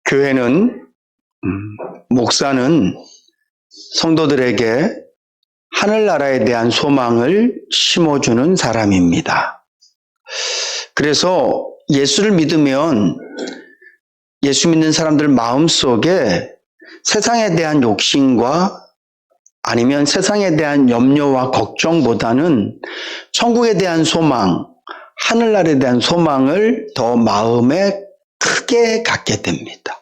교회는 목사는 성도들에게 하늘나라에 대한 소망을 심어주는 사람입니다. 그래서 예수를 믿으면 예수 믿는 사람들 마음속에 세상에 대한 욕심과 아니면 세상에 대한 염려와 걱정보다는 천국에 대한 소망, 하늘나라에 대한 소망을 더 마음에 크게 갖게 됩니다.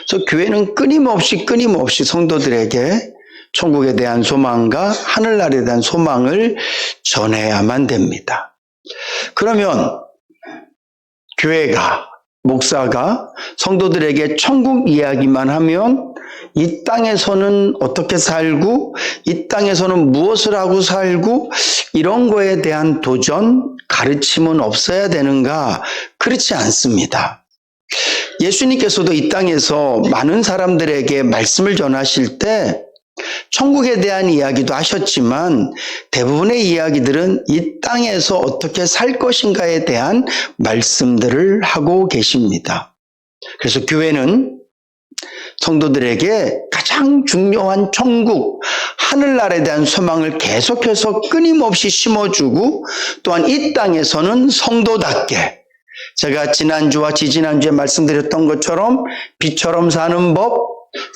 그래서 교회는 끊임없이 성도들에게 천국에 대한 소망과 하늘나라에 대한 소망을 전해야만 됩니다. 그러면 교회가, 목사가 성도들에게 천국 이야기만 하면 이 땅에서는 어떻게 살고 이 땅에서는 무엇을 하고 살고 이런 거에 대한 도전, 가르침은 없어야 되는가? 그렇지 않습니다. 예수님께서도 이 땅에서 많은 사람들에게 말씀을 전하실 때 천국에 대한 이야기도 하셨지만 대부분의 이야기들은 이 땅에서 어떻게 살 것인가에 대한 말씀들을 하고 계십니다. 그래서 교회는 성도들에게 가장 중요한 천국, 하늘나라에 대한 소망을 계속해서 끊임없이 심어주고 또한 이 땅에서는 성도답게 제가 지난주와 지지난주에 말씀드렸던 것처럼 빛처럼 사는 법,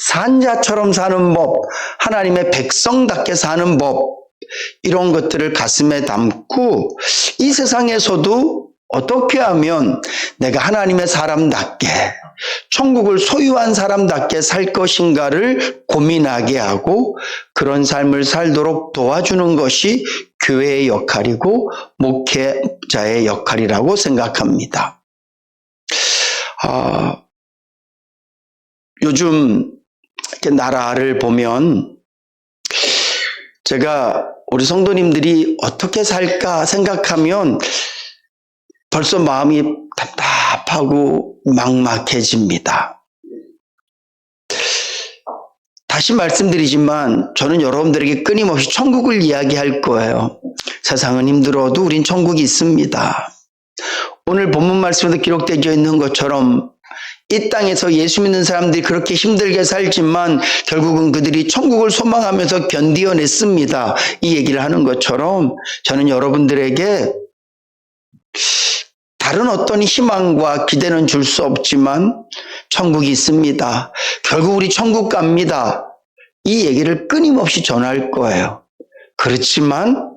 산자처럼 사는 법, 하나님의 백성답게 사는 법, 이런 것들을 가슴에 담고 이 세상에서도 어떻게 하면 내가 하나님의 사람답게 천국을 소유한 사람답게 살 것인가를 고민하게 하고 그런 삶을 살도록 도와주는 것이 교회의 역할이고 목회자의 역할이라고 생각합니다. 요즘 이렇게 나라를 보면 제가 우리 성도님들이 어떻게 살까 생각하면 벌써 마음이 답답하고 막막해집니다. 다시 말씀드리지만 저는 여러분들에게 끊임없이 천국을 이야기할 거예요. 세상은 힘들어도 우린 천국이 있습니다. 오늘 본문 말씀에도 기록되어 있는 것처럼 이 땅에서 예수 믿는 사람들이 그렇게 힘들게 살지만 결국은 그들이 천국을 소망하면서 견디어냈습니다. 이 얘기를 하는 것처럼 저는 여러분들에게 다른 어떤 희망과 기대는 줄 수 없지만 천국이 있습니다. 결국 우리 천국 갑니다. 이 얘기를 끊임없이 전할 거예요. 그렇지만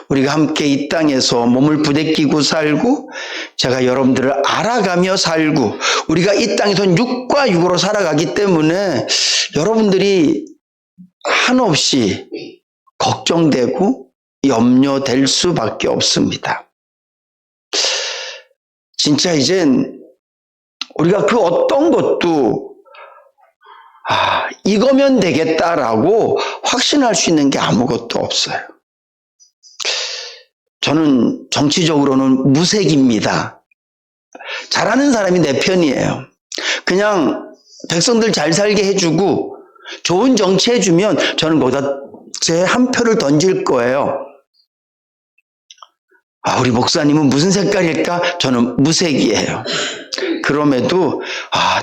우리가 함께 이 땅에서 몸을 부대끼고 살고 제가 여러분들을 알아가며 살고 우리가 이 땅에서 육과 육으로 살아가기 때문에 여러분들이 한없이 걱정되고 염려될 수밖에 없습니다. 진짜 이젠 우리가 그 어떤 것도 이거면 되겠다라고 확신할 수 있는 게 아무것도 없어요. 저는 정치적으로는 무색입니다. 잘하는 사람이 내 편이에요. 그냥 백성들 잘 살게 해주고 좋은 정치 해주면 저는 거기다 제 한 표를 던질 거예요. 우리 목사님은 무슨 색깔일까? 저는 무색이에요. 그럼에도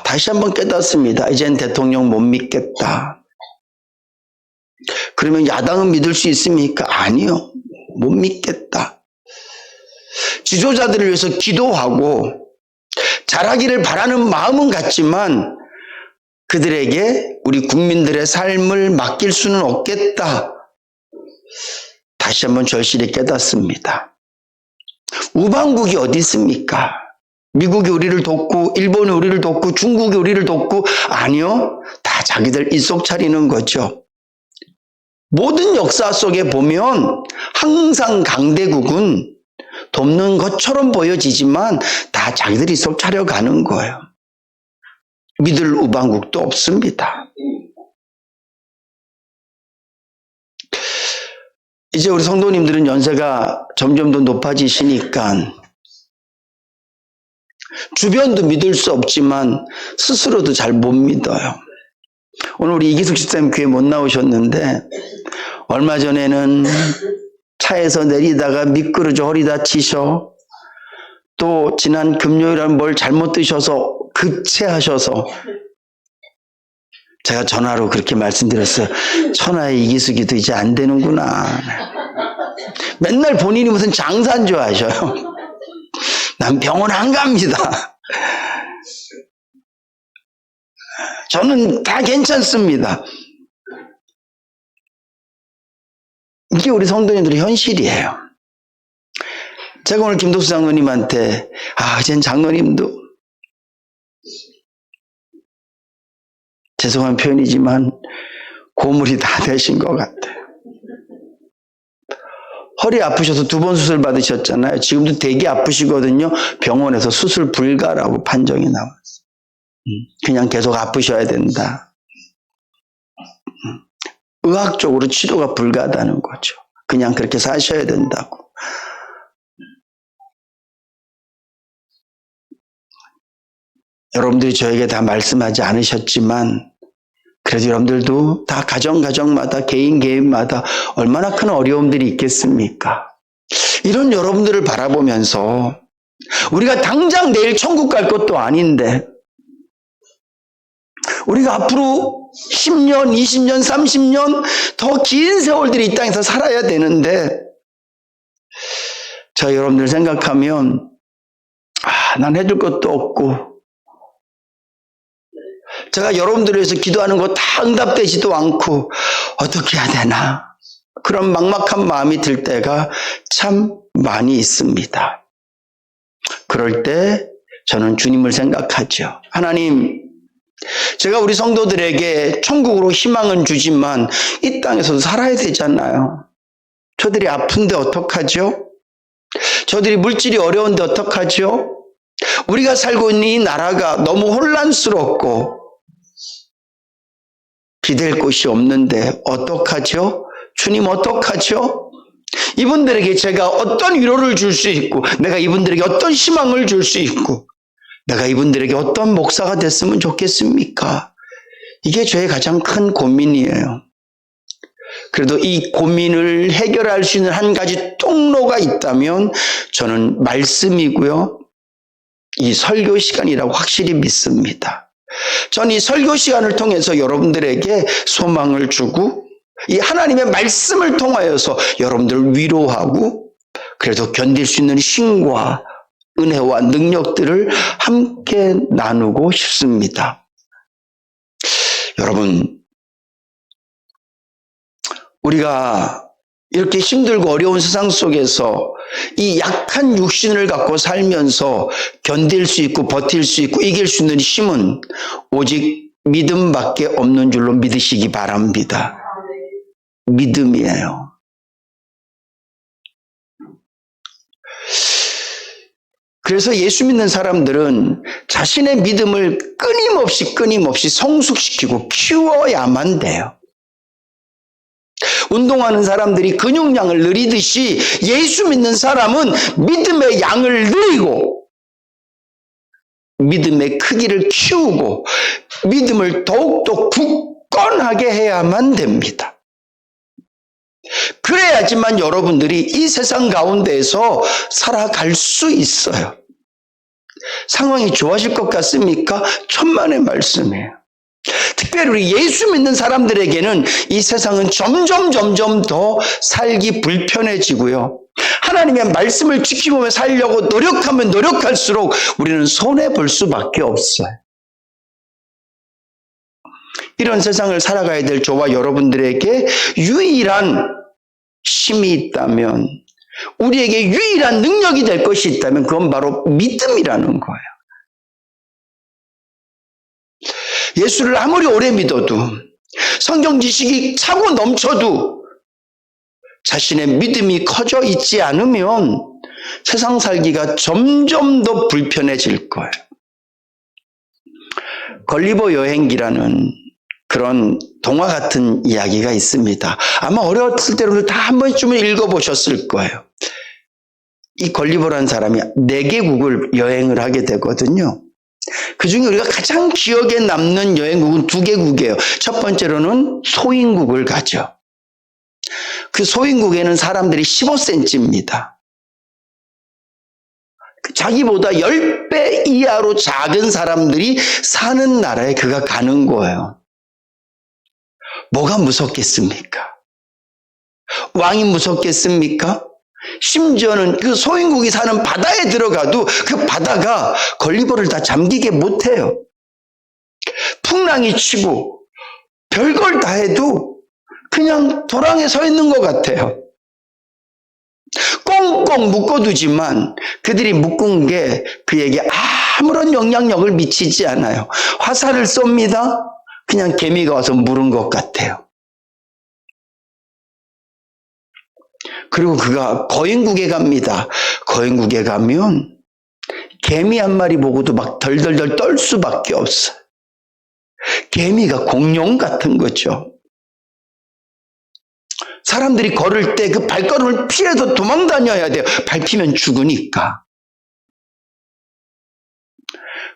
다시 한번 깨닫습니다. 이젠 대통령 못 믿겠다. 그러면 야당은 믿을 수 있습니까? 아니요. 못 믿겠다. 지도자들을 위해서 기도하고 잘하기를 바라는 마음은 같지만 그들에게 우리 국민들의 삶을 맡길 수는 없겠다. 다시 한번 절실히 깨닫습니다. 우방국이 어디 있습니까? 미국이 우리를 돕고 일본이 우리를 돕고 중국이 우리를 돕고 아니요. 다 자기들 입속 차리는 거죠. 모든 역사 속에 보면 항상 강대국은 돕는 것처럼 보여지지만 다 자기들이 입속 차려가는 거예요. 믿을 우방국도 없습니다. 이제 우리 성도님들은 연세가 점점 더 높아지시니까 주변도 믿을 수 없지만 스스로도 잘 못 믿어요. 오늘 우리 이기숙 집사님 교회 못 나오셨는데 얼마 전에는 차에서 내리다가 미끄러져 허리 다치셔. 또 지난 금요일에 뭘 잘못 드셔서 급체하셔서 제가 전화로 그렇게 말씀드렸어요. 천하의 이기수기도 이제 안 되는구나. 맨날 본인이 무슨 장사인 줄 아셔요. 난 병원 안 갑니다. 저는 다 괜찮습니다. 이게 우리 성도님들의 현실이에요. 제가 오늘 김독수 장로님한테 이젠 장로님도 죄송한 표현이지만 고물이 다 되신 것 같아요. 허리 아프셔서 2번 수술 받으셨잖아요. 지금도 되게 아프시거든요. 병원에서 수술 불가라고 판정이 나왔어요. 그냥 계속 아프셔야 된다. 의학적으로 치료가 불가하다는 거죠. 그냥 그렇게 사셔야 된다고. 여러분들이 저에게 다 말씀하지 않으셨지만 그래도 여러분들도 다 가정마다 개인마다 얼마나 큰 어려움들이 있겠습니까? 이런 여러분들을 바라보면서 우리가 당장 내일 천국 갈 것도 아닌데 우리가 앞으로 10년, 20년, 30년 더 긴 세월들이 이 땅에서 살아야 되는데 저 여러분들 생각하면 난 해줄 것도 없고 제가 여러분들을 위해서 기도하는 거 다 응답되지도 않고 어떻게 해야 되나 그런 막막한 마음이 들 때가 참 많이 있습니다. 그럴 때 저는 주님을 생각하죠. 하나님, 제가 우리 성도들에게 천국으로 희망은 주지만 이 땅에서도 살아야 되잖아요. 저들이 아픈데 어떡하죠? 저들이 물질이 어려운데 어떡하죠? 우리가 살고 있는 이 나라가 너무 혼란스럽고 기댈 곳이 없는데 어떡하죠? 주님 어떡하죠? 이분들에게 제가 어떤 위로를 줄 수 있고 내가 이분들에게 어떤 희망을 줄 수 있고 내가 이분들에게 어떤 목사가 됐으면 좋겠습니까? 이게 저의 가장 큰 고민이에요. 그래도 이 고민을 해결할 수 있는 한 가지 통로가 있다면 저는 말씀이고요. 이 설교 시간이라고 확실히 믿습니다. 저는 이 설교 시간을 통해서 여러분들에게 소망을 주고 이 하나님의 말씀을 통하여서 여러분들을 위로하고 그래도 견딜 수 있는 힘과 은혜와 능력들을 함께 나누고 싶습니다. 여러분, 우리가 이렇게 힘들고 어려운 세상 속에서 이 약한 육신을 갖고 살면서 견딜 수 있고 버틸 수 있고 이길 수 있는 힘은 오직 믿음밖에 없는 줄로 믿으시기 바랍니다. 믿음이에요. 그래서 예수 믿는 사람들은 자신의 믿음을 끊임없이 성숙시키고 키워야만 돼요. 운동하는 사람들이 근육량을 늘리듯이 예수 믿는 사람은 믿음의 양을 늘리고 믿음의 크기를 키우고 믿음을 더욱더 굳건하게 해야만 됩니다. 그래야지만 여러분들이 이 세상 가운데에서 살아갈 수 있어요. 상황이 좋아질 것 같습니까? 천만의 말씀이에요. 특별히 우리 예수 믿는 사람들에게는 이 세상은 점점 더 살기 불편해지고요. 하나님의 말씀을 지키며 살려고 노력하면 노력할수록 우리는 손해볼 수밖에 없어요. 이런 세상을 살아가야 될 저와 여러분들에게 유일한 힘이 있다면, 우리에게 유일한 능력이 될 것이 있다면 그건 바로 믿음이라는 거예요. 예수를 아무리 오래 믿어도, 성경 지식이 차고 넘쳐도 자신의 믿음이 커져 있지 않으면 세상 살기가 점점 더 불편해질 거예요. 걸리버 여행기라는 그런 동화 같은 이야기가 있습니다. 아마 어렸을 때로는 다 한 번쯤은 읽어보셨을 거예요. 이 걸리버라는 사람이 4개국을 여행을 하게 되거든요. 그 중에 우리가 가장 기억에 남는 여행국은 2개국이에요. 첫 번째로는 소인국을 가죠. 그 소인국에는 사람들이 15cm입니다. 자기보다 10배 이하로 작은 사람들이 사는 나라에 그가 가는 거예요. 뭐가 무섭겠습니까? 왕이 무섭겠습니까? 심지어는 그 소인국이 사는 바다에 들어가도 그 바다가 걸리버를 다 잠기게 못해요. 풍랑이 치고 별걸 다 해도 그냥 도랑에 서 있는 것 같아요. 꽁꽁 묶어두지만 그들이 묶은 게 그에게 아무런 영향력을 미치지 않아요. 화살을 쏩니다. 그냥 개미가 와서 물은 것 같아요. 그리고 그가 거인국에 갑니다. 거인국에 가면 개미 한 마리 보고도 막 덜덜덜 떨 수밖에 없어요. 개미가 공룡 같은 거죠. 사람들이 걸을 때 그 발걸음을 피해서 도망 다녀야 돼요. 밟히면 죽으니까.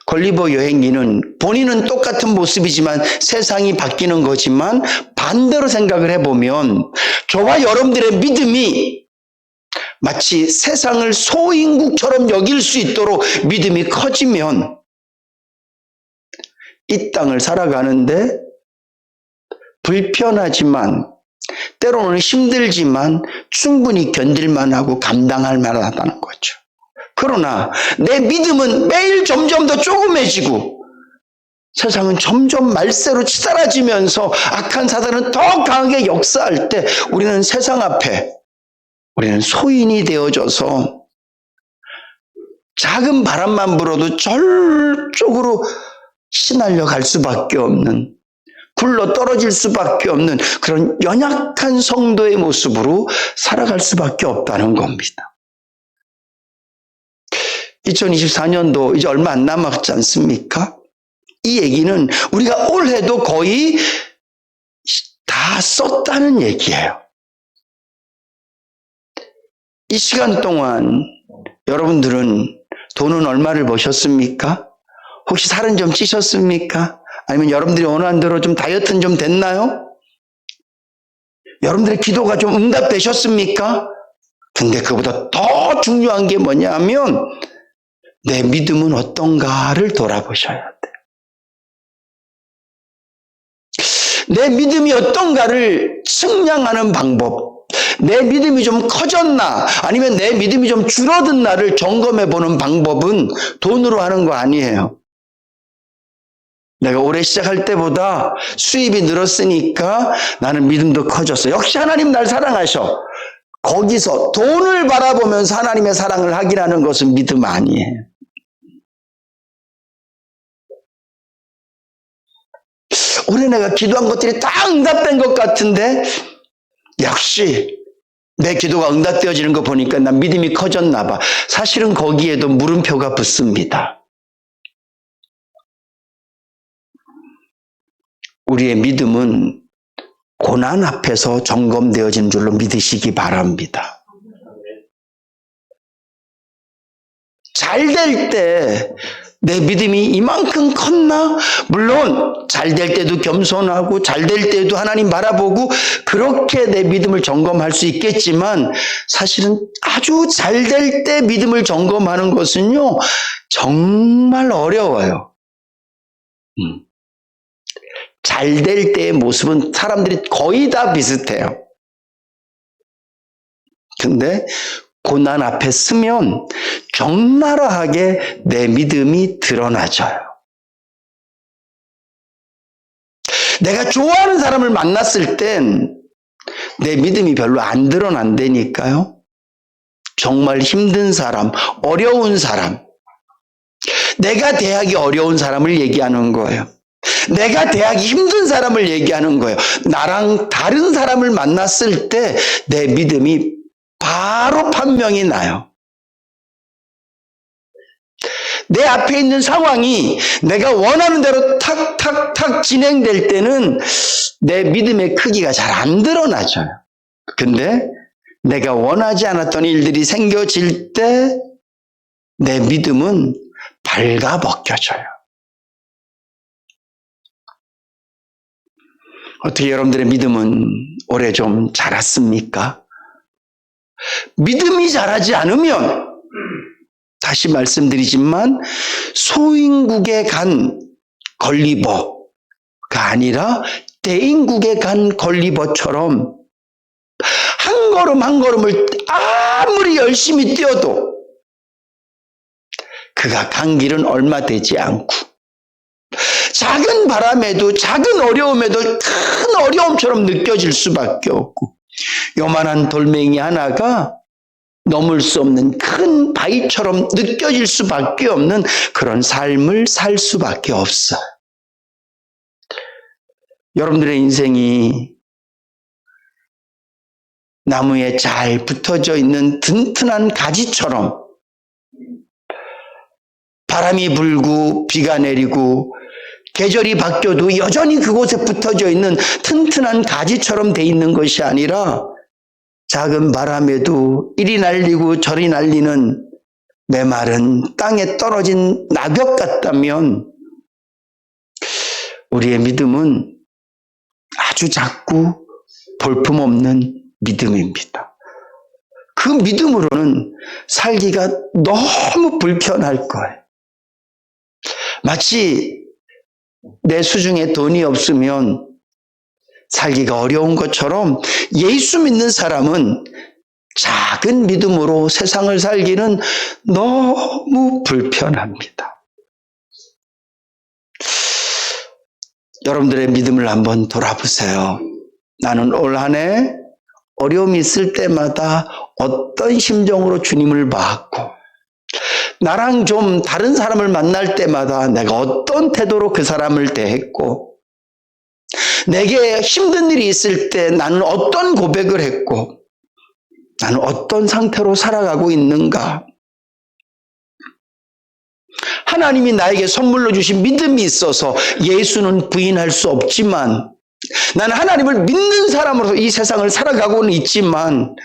걸리버 여행기는 본인은 똑같은 모습이지만 세상이 바뀌는 거지만 반대로 생각을 해보면 저와 여러분들의 믿음이 마치 세상을 소인국처럼 여길 수 있도록 믿음이 커지면 이 땅을 살아가는데 불편하지만 때로는 힘들지만 충분히 견딜만하고 감당할 만하다는 거죠. 그러나 내 믿음은 매일 점점 더 조그매지고 세상은 점점 말세로 치달아지면서 악한 사단은 더 강하게 역사할 때 우리는 세상 앞에 우리는 소인이 되어져서 작은 바람만 불어도 절쪽으로 시날려 갈 수밖에 없는, 굴러 떨어질 수밖에 없는 그런 연약한 성도의 모습으로 살아갈 수밖에 없다는 겁니다. 2024년도 이제 얼마 안 남았지 않습니까? 이 얘기는 우리가 올해도 거의 다 썼다는 얘기예요. 이 시간 동안 여러분들은 돈은 얼마를 버셨습니까? 혹시 살은 좀 찌셨습니까? 아니면 여러분들이 원하는 대로 좀 다이어트는 좀 됐나요? 여러분들의 기도가 좀 응답되셨습니까? 근데 그보다 더 중요한 게 뭐냐면 내 믿음은 어떤가를 돌아보셔야 돼요. 내 믿음이 어떤가를 측량하는 방법, 내 믿음이 좀 커졌나 아니면 내 믿음이 좀 줄어든나를 점검해 보는 방법은 돈으로 하는 거 아니에요. 내가 올해 시작할 때보다 수입이 늘었으니까 나는 믿음도 커졌어. 역시 하나님 날 사랑하셔. 거기서 돈을 바라보면서 하나님의 사랑을 확인하는 것은 믿음 아니에요. 올해 내가 기도한 것들이 다 응답된 것 같은데 역시 내 기도가 응답되어지는 거 보니까 난 믿음이 커졌나 봐. 사실은 거기에도 물음표가 붙습니다. 우리의 믿음은 고난 앞에서 점검되어지는 줄로 믿으시기 바랍니다. 잘 될 때 내 믿음이 이만큼 컸나? 물론 잘 될 때도 겸손하고 잘 될 때도 하나님 바라보고 그렇게 내 믿음을 점검할 수 있겠지만 사실은 아주 잘 될 때 믿음을 점검하는 것은요 정말 어려워요. 잘 될 때의 모습은 사람들이 거의 다 비슷해요. 근데 고난 앞에 서면 적나라하게 내 믿음이 드러나져요. 내가 좋아하는 사람을 만났을 땐 내 믿음이 별로 안 드러난다니까요. 정말 힘든 사람, 어려운 사람, 내가 대하기 어려운 사람을 얘기하는 거예요. 내가 대하기 힘든 사람을 얘기하는 거예요. 나랑 다른 사람을 만났을 때 내 믿음이 바로 판명이 나요. 내 앞에 있는 상황이 내가 원하는 대로 탁탁탁 진행될 때는 내 믿음의 크기가 잘 안 드러나져요. 근데 내가 원하지 않았던 일들이 생겨질 때 내 믿음은 발가벗겨져요. 어떻게 여러분들의 믿음은 올해 좀 자랐습니까? 믿음이 자라지 않으면 다시 말씀드리지만 소인국에 간 걸리버가 아니라 대인국에 간 걸리버처럼 한 걸음 한 걸음을 아무리 열심히 뛰어도 그가 간 길은 얼마 되지 않고 작은 바람에도 작은 어려움에도 큰 어려움처럼 느껴질 수밖에 없고 요만한 돌멩이 하나가 넘을 수 없는 큰 바위처럼 느껴질 수밖에 없는 그런 삶을 살 수밖에 없어요. 여러분들의 인생이 나무에 잘 붙어져 있는 튼튼한 가지처럼 바람이 불고 비가 내리고 계절이 바뀌어도 여전히 그곳에 붙어져 있는 튼튼한 가지처럼 돼 있는 것이 아니라 작은 바람에도 이리 날리고 저리 날리는 메마른 땅에 떨어진 낙엽 같다면 우리의 믿음은 아주 작고 볼품없는 믿음입니다. 그 믿음으로는 살기가 너무 불편할 거예요. 마치 내 수중에 돈이 없으면 살기가 어려운 것처럼 예수 믿는 사람은 작은 믿음으로 세상을 살기는 너무 불편합니다. 여러분들의 믿음을 한번 돌아보세요. 나는 올 한 해 어려움이 있을 때마다 어떤 심정으로 주님을 봤고 나랑 좀 다른 사람을 만날 때마다 내가 어떤 태도로 그 사람을 대했고 내게 힘든 일이 있을 때 나는 어떤 고백을 했고 나는 어떤 상태로 살아가고 있는가. 하나님이 나에게 선물로 주신 믿음이 있어서 예수는 부인할 수 없지만 나는 하나님을 믿는 사람으로서 이 세상을 살아가고는 있지만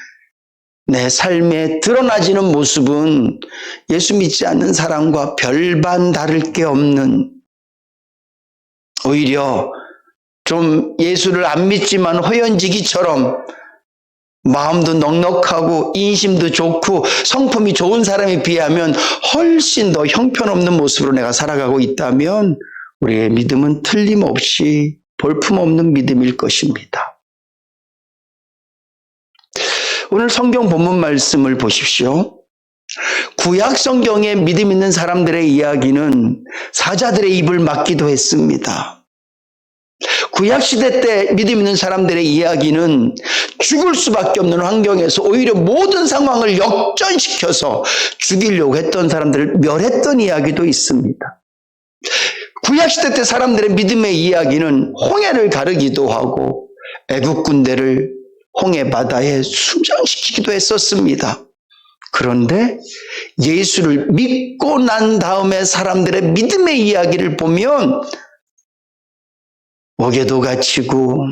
내 삶에 드러나지는 모습은 예수 믿지 않는 사람과 별반 다를 게 없는, 오히려 좀 예수를 안 믿지만 호연지기처럼 마음도 넉넉하고 인심도 좋고 성품이 좋은 사람에 비하면 훨씬 더 형편없는 모습으로 내가 살아가고 있다면 우리의 믿음은 틀림없이 볼품없는 믿음일 것입니다. 오늘 성경 본문 말씀을 보십시오. 구약 성경에 믿음 있는 사람들의 이야기는 사자들의 입을 막기도 했습니다. 구약 시대 때 믿음 있는 사람들의 이야기는 죽을 수밖에 없는 환경에서 오히려 모든 상황을 역전시켜서 죽이려고 했던 사람들을 멸했던 이야기도 있습니다. 구약 시대 때 사람들의 믿음의 이야기는 홍해를 가르기도 하고 애국 군대를 홍해 바다에 수장시키기도 했었습니다. 그런데 예수를 믿고 난 다음에 사람들의 믿음의 이야기를 보면 옥에도 갇히고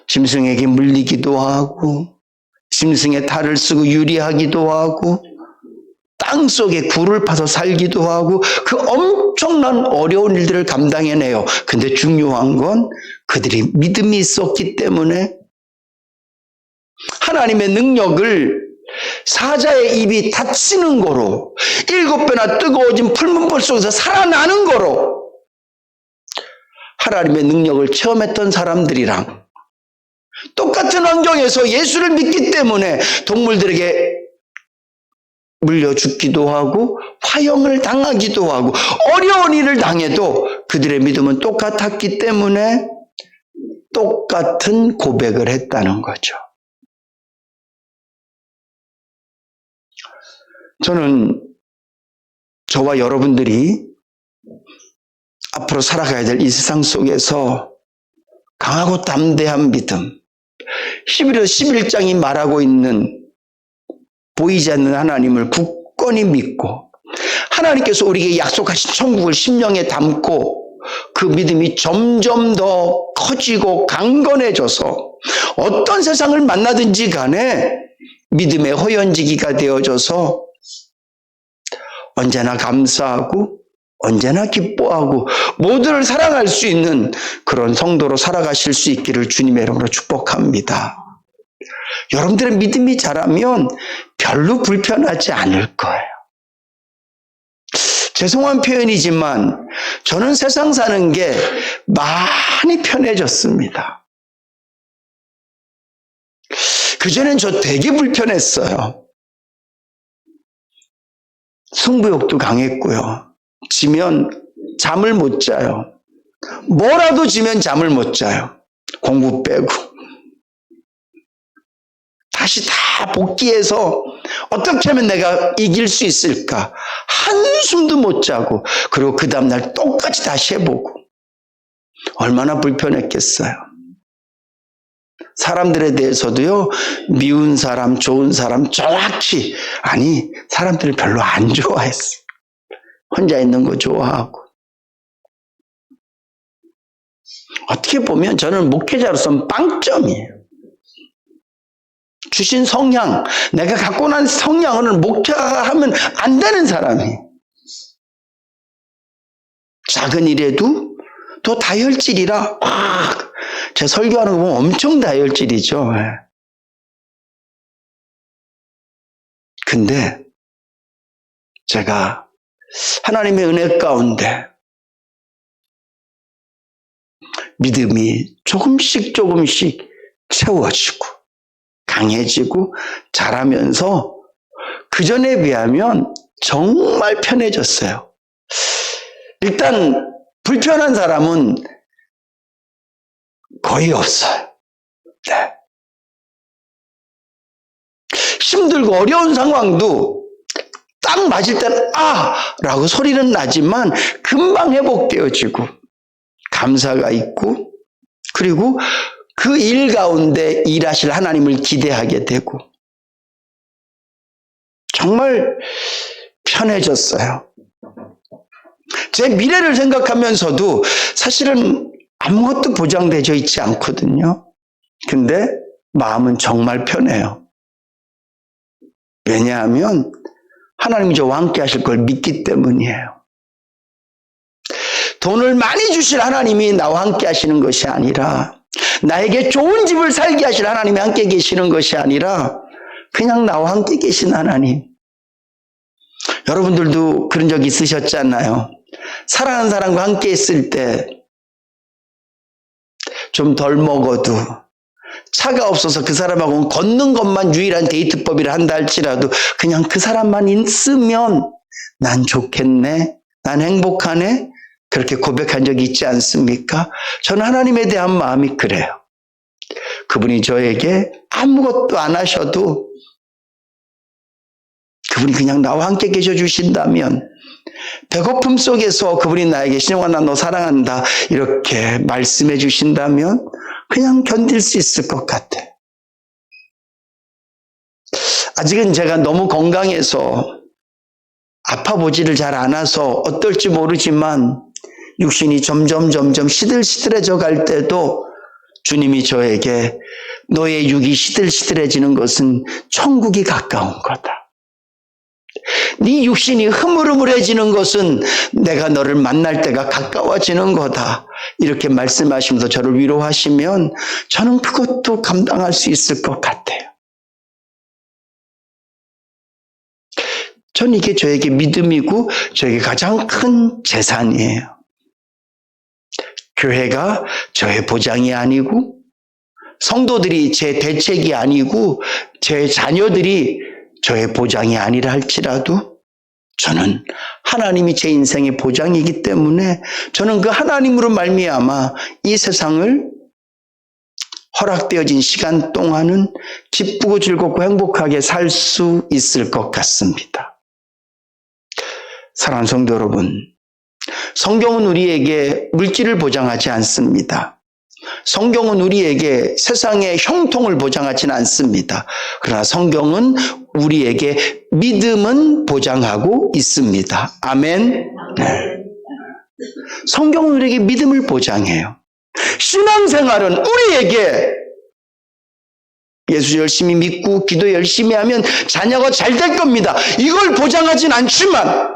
짐승에게 물리기도 하고 짐승의 탈을 쓰고 유리하기도 하고 땅속에 굴을 파서 살기도 하고 그 엄청난 어려운 일들을 감당해내요. 근데 중요한 건 그들이 믿음이 있었기 때문에 하나님의 능력을 사자의 입이 닫히는 거로 7배나 뜨거워진 풀문벌 속에서 살아나는 거로 하나님의 능력을 체험했던 사람들이랑 똑같은 환경에서 예수를 믿기 때문에 동물들에게 물려 죽기도 하고 화형을 당하기도 하고 어려운 일을 당해도 그들의 믿음은 똑같았기 때문에 똑같은 고백을 했다는 거죠. 저는 저와 여러분들이 앞으로 살아가야 될 이 세상 속에서 강하고 담대한 믿음, 11월 11장이 말하고 있는 보이지 않는 하나님을 굳건히 믿고 하나님께서 우리에게 약속하신 천국을 심령에 담고 그 믿음이 점점 더 커지고 강건해져서 어떤 세상을 만나든지 간에 믿음의 호연지기가 되어져서 언제나 감사하고 언제나 기뻐하고 모두를 사랑할 수 있는 그런 성도로 살아가실 수 있기를 주님의 이름으로 축복합니다. 여러분들의 믿음이 자라면 별로 불편하지 않을 거예요. 죄송한 표현이지만 저는 세상 사는 게 많이 편해졌습니다. 그전엔 저 되게 불편했어요. 승부욕도 강했고요. 지면 잠을 못 자요. 뭐라도 지면 잠을 못 자요. 공부 빼고. 다시 다 복귀해서 어떻게 하면 내가 이길 수 있을까? 한숨도 못 자고, 그리고 그 다음날 똑같이 다시 해보고. 얼마나 불편했겠어요. 사람들에 대해서도요, 미운 사람, 좋은 사람, 정확히, 아니, 사람들을 별로 안 좋아했어요. 혼자 있는 거 좋아하고. 어떻게 보면 저는 목회자로서는 빵점이에요. 주신 성향, 내가 갖고 난 성향을 목회가 하면 안 되는 사람이. 작은 일에도 또 다혈질이라, 제 설교하는 거 보면 엄청 다혈질이죠. 근데 제가 하나님의 은혜 가운데 믿음이 조금씩 채워지고 강해지고 자라면서 그전에 비하면 정말 편해졌어요. 일단 불편한 사람은 거의 없어요. 네. 힘들고 어려운 상황도 딱 맞을 때는 라고 소리는 나지만 금방 회복되어지고 감사가 있고, 그리고 그 일 가운데 일하실 하나님을 기대하게 되고 정말 편해졌어요. 제 미래를 생각하면서도 사실은 아무것도 보장되어 있지 않거든요. 근데 마음은 정말 편해요. 왜냐하면 하나님이 저와 함께 하실 걸 믿기 때문이에요. 돈을 많이 주실 하나님이 나와 함께 하시는 것이 아니라, 나에게 좋은 집을 살게 하실 하나님이 함께 계시는 것이 아니라 그냥 나와 함께 계신 하나님. 여러분들도 그런 적 있으셨잖아요. 사랑하는 사람과 함께 있을 때 좀 덜 먹어도, 차가 없어서 그 사람하고 걷는 것만 유일한 데이트법이라 한다 할지라도 그냥 그 사람만 있으면 난 좋겠네, 난 행복하네, 그렇게 고백한 적이 있지 않습니까? 저는 하나님에 대한 마음이 그래요. 그분이 저에게 아무것도 안 하셔도 그분이 그냥 나와 함께 계셔 주신다면, 배고픔 속에서 그분이 나에게 신영아 나 너 사랑한다 이렇게 말씀해 주신다면 그냥 견딜 수 있을 것 같아. 아직은 제가 너무 건강해서 아파 보지를 잘 않아서 어떨지 모르지만 육신이 점점 시들시들해져 갈 때도 주님이 저에게 너의 육이 시들시들해지는 것은 천국이 가까운 거다. 네 육신이 흐물흐물해지는 것은 내가 너를 만날 때가 가까워지는 거다. 이렇게 말씀하시면서 저를 위로하시면 저는 그것도 감당할 수 있을 것 같아요. 전 이게 저에게 믿음이고 저에게 가장 큰 재산이에요. 교회가 저의 보장이 아니고, 성도들이 제 대책이 아니고, 제 자녀들이 저의 보장이 아니라 할지라도 저는 하나님이 제 인생의 보장이기 때문에 저는 그 하나님으로 말미암아 이 세상을 허락되어진 시간 동안은 기쁘고 즐겁고 행복하게 살 수 있을 것 같습니다. 사랑하는 성도 여러분, 성경은 우리에게 물질을 보장하지 않습니다. 성경은 우리에게 세상의 형통을 보장하지는 않습니다. 그러나 성경은 우리에게 믿음은 보장하고 있습니다. 아멘. 네. 성경은 우리에게 믿음을 보장해요. 신앙생활은 우리에게 예수 열심히 믿고 기도 열심히 하면 자녀가 잘 될 겁니다. 이걸 보장하진 않지만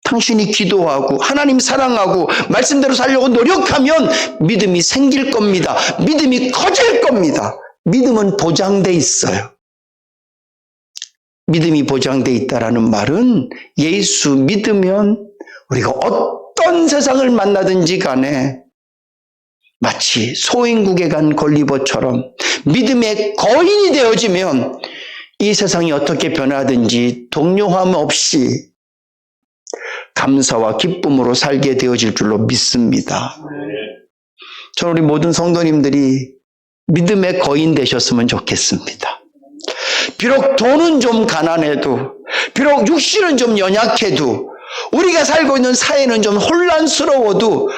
당신이 기도하고 하나님 사랑하고 말씀대로 살려고 노력하면 믿음이 생길 겁니다. 믿음이 커질 겁니다. 믿음은 보장돼 있어요. 믿음이 보장되어 있다라는 말은 예수 믿으면 우리가 어떤 세상을 만나든지 간에 마치 소인국에 간 골리버처럼 믿음의 거인이 되어지면 이 세상이 어떻게 변하든지 동요함 없이 감사와 기쁨으로 살게 되어질 줄로 믿습니다. 저는 우리 모든 성도님들이 믿음의 거인 되셨으면 좋겠습니다. 비록 돈은 좀 가난해도, 비록 육신은 좀 연약해도, 우리가 살고 있는 사회는 좀 혼란스러워도,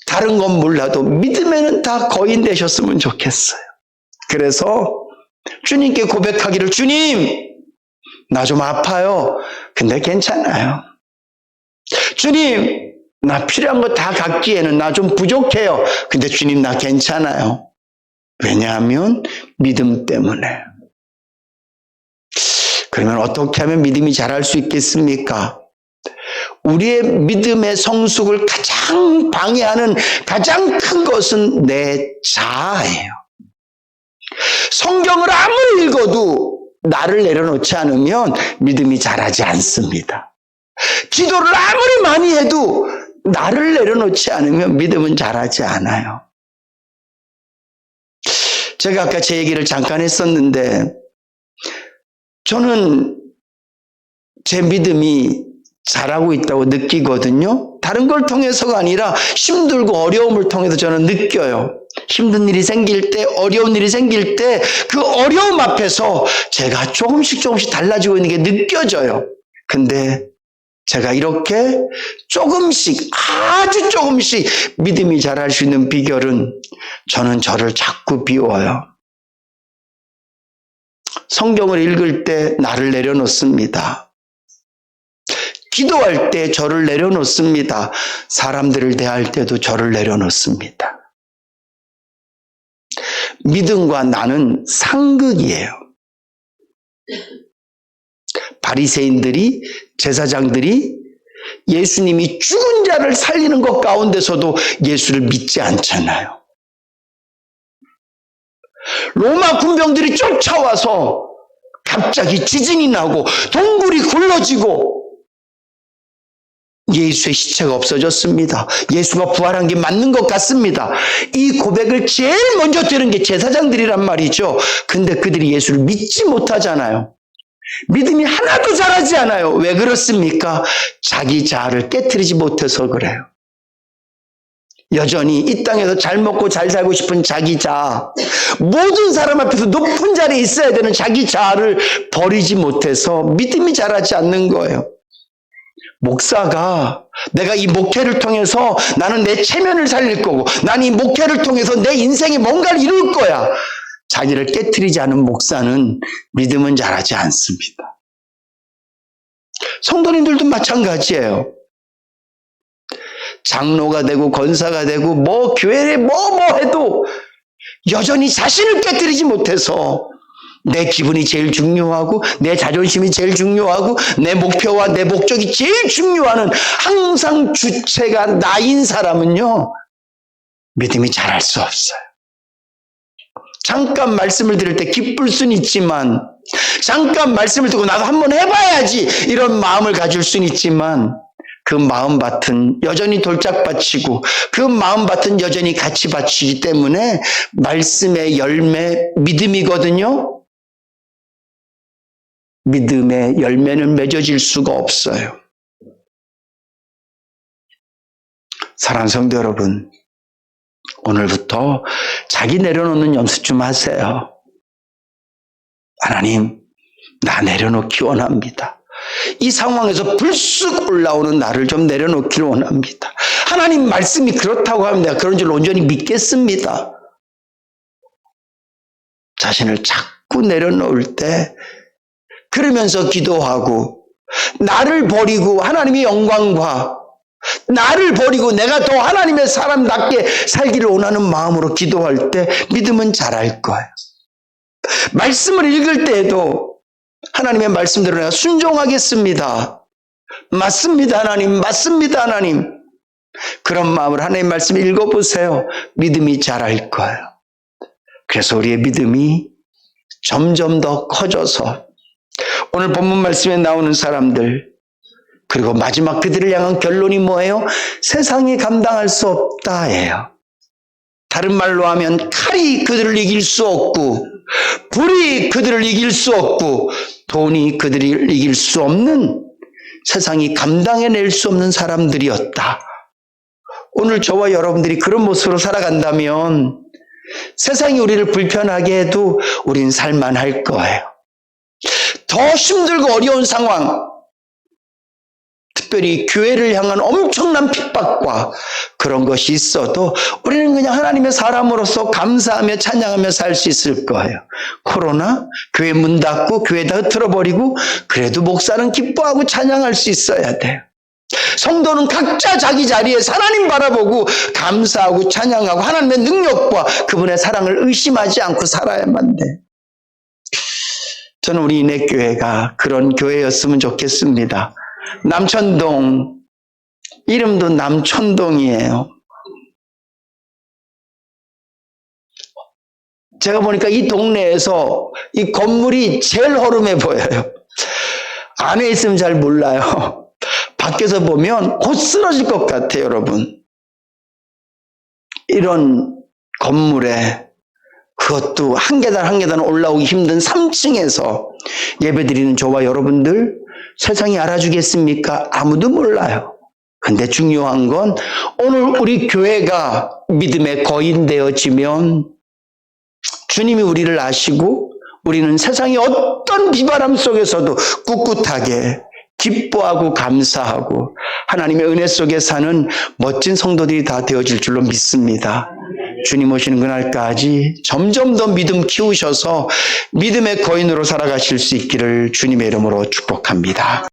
다른 건 몰라도 믿음에는 다 거인 되셨으면 좋겠어요. 그래서 주님께 고백하기를, 주님, 나 좀 아파요. 근데 괜찮아요. 주님, 나 필요한 거 다 갖기에는 나 좀 부족해요. 근데 주님, 나 괜찮아요. 왜냐하면 믿음 때문에. 그러면 어떻게 하면 믿음이 자랄 수 있겠습니까? 우리의 믿음의 성숙을 가장 방해하는 가장 큰 것은 내 자아예요. 성경을 아무리 읽어도 나를 내려놓지 않으면 믿음이 자라지 않습니다. 기도를 아무리 많이 해도 나를 내려놓지 않으면 믿음은 자라지 않아요. 제가 아까 제 얘기를 잠깐 했었는데, 저는 제 믿음이 자라고 있다고 느끼거든요. 다른 걸 통해서가 아니라 힘들고 어려움을 통해서 저는 느껴요. 힘든 일이 생길 때, 어려운 일이 생길 때 그 어려움 앞에서 제가 조금씩 달라지고 있는 게 느껴져요. 근데 제가 이렇게 조금씩, 아주 조금씩 믿음이 자랄 수 있는 비결은 저는 저를 자꾸 비워요. 성경을 읽을 때 나를 내려놓습니다. 기도할 때 저를 내려놓습니다. 사람들을 대할 때도 저를 내려놓습니다. 믿음과 나는 상극이에요. 바리새인들이, 제사장들이 예수님이 죽은 자를 살리는 것 가운데서도 예수를 믿지 않잖아요. 로마 군병들이 쫓아와서 갑자기 지진이 나고 동굴이 굴러지고 예수의 시체가 없어졌습니다. 예수가 부활한 게 맞는 것 같습니다. 이 고백을 제일 먼저 들은 게 제사장들이란 말이죠. 근데 그들이 예수를 믿지 못하잖아요. 믿음이 하나도 자라지 않아요. 왜 그렇습니까? 자기 자아를 깨트리지 못해서 그래요. 여전히 이 땅에서 잘 먹고 잘 살고 싶은 자기 자아, 모든 사람 앞에서 높은 자리에 있어야 되는 자기 자아를 버리지 못해서 믿음이 자라지 않는 거예요. 목사가 내가 이 목회를 통해서 나는 내 체면을 살릴 거고, 나는 이 목회를 통해서 내 인생에 뭔가를 이룰 거야. 자기를 깨트리지 않은 목사는 믿음은 자라지 않습니다. 성도님들도 마찬가지예요. 장로가 되고 권사가 되고 교회에 뭐 해도 여전히 자신을 깨트리지 못해서 내 기분이 제일 중요하고 내 자존심이 제일 중요하고 내 목표와 내 목적이 제일 중요하는 항상 주체가 나인 사람은요, 믿음이 자랄 수 없어요. 잠깐 말씀을 들을 때 기쁠 수는 있지만, 잠깐 말씀을 듣고 나도 한번 해봐야지 이런 마음을 가질 수는 있지만, 그 마음밭은 여전히 돌짝밭이고 그 마음밭은 여전히 같이 밭이기 때문에 말씀의 열매, 믿음이거든요. 믿음의 열매는 맺어질 수가 없어요. 사랑하는 성도 여러분, 오늘부터 자기 내려놓는 연습 좀 하세요. 하나님, 나 내려놓기 원합니다. 이 상황에서 불쑥 올라오는 나를 좀 내려놓기를 원합니다. 하나님 말씀이 그렇다고 하면 내가 그런 줄 온전히 믿겠습니다. 자신을 자꾸 내려놓을 때, 그러면서 기도하고 나를 버리고 하나님의 영광과 나를 버리고 내가 더 하나님의 사람답게 살기를 원하는 마음으로 기도할 때 믿음은 자랄 거예요. 말씀을 읽을 때에도 하나님의 말씀대로 내가 순종하겠습니다. 맞습니다, 하나님. 맞습니다, 하나님. 그런 마음으로 하나님의 말씀 읽어보세요. 믿음이 자랄 거예요. 그래서 우리의 믿음이 점점 더 커져서 오늘 본문 말씀에 나오는 사람들, 그리고 마지막 그들을 향한 결론이 뭐예요? 세상이 감당할 수 없다예요. 다른 말로 하면 칼이 그들을 이길 수 없고, 불이 그들을 이길 수 없고, 돈이 그들을 이길 수 없는, 세상이 감당해낼 수 없는 사람들이었다. 오늘 저와 여러분들이 그런 모습으로 살아간다면 세상이 우리를 불편하게 해도 우린 살만할 거예요. 더 힘들고 어려운 상황, 특별히 교회를 향한 엄청난 핍박과 그런 것이 있어도 우리는 그냥 하나님의 사람으로서 감사하며 찬양하며 살 수 있을 거예요. 코로나, 교회 문 닫고 교회 다 흐트러버리고 그래도 목사는 기뻐하고 찬양할 수 있어야 돼요. 성도는 각자 자기 자리에서 하나님 바라보고 감사하고 찬양하고 하나님의 능력과 그분의 사랑을 의심하지 않고 살아야만 돼. 저는 우리 인내교회가 그런 교회였으면 좋겠습니다. 남천동, 이름도 남천동이에요. 제가 보니까 이 동네에서 이 건물이 제일 허름해 보여요. 안에 있으면 잘 몰라요. 밖에서 보면 곧 쓰러질 것 같아요, 여러분. 이런 건물에, 그것도 한 계단 한 계단 올라오기 힘든 3층에서 예배드리는 저와 여러분들, 세상이 알아주겠습니까? 아무도 몰라요. 근데 중요한 건 오늘 우리 교회가 믿음의 거인 되어지면 주님이 우리를 아시고 우리는 세상의 어떤 비바람 속에서도 꿋꿋하게 기뻐하고 감사하고 하나님의 은혜 속에 사는 멋진 성도들이 다 되어질 줄로 믿습니다. 주님 오시는 그날까지 점점 더 믿음 키우셔서 믿음의 거인으로 살아가실 수 있기를 주님의 이름으로 축복합니다.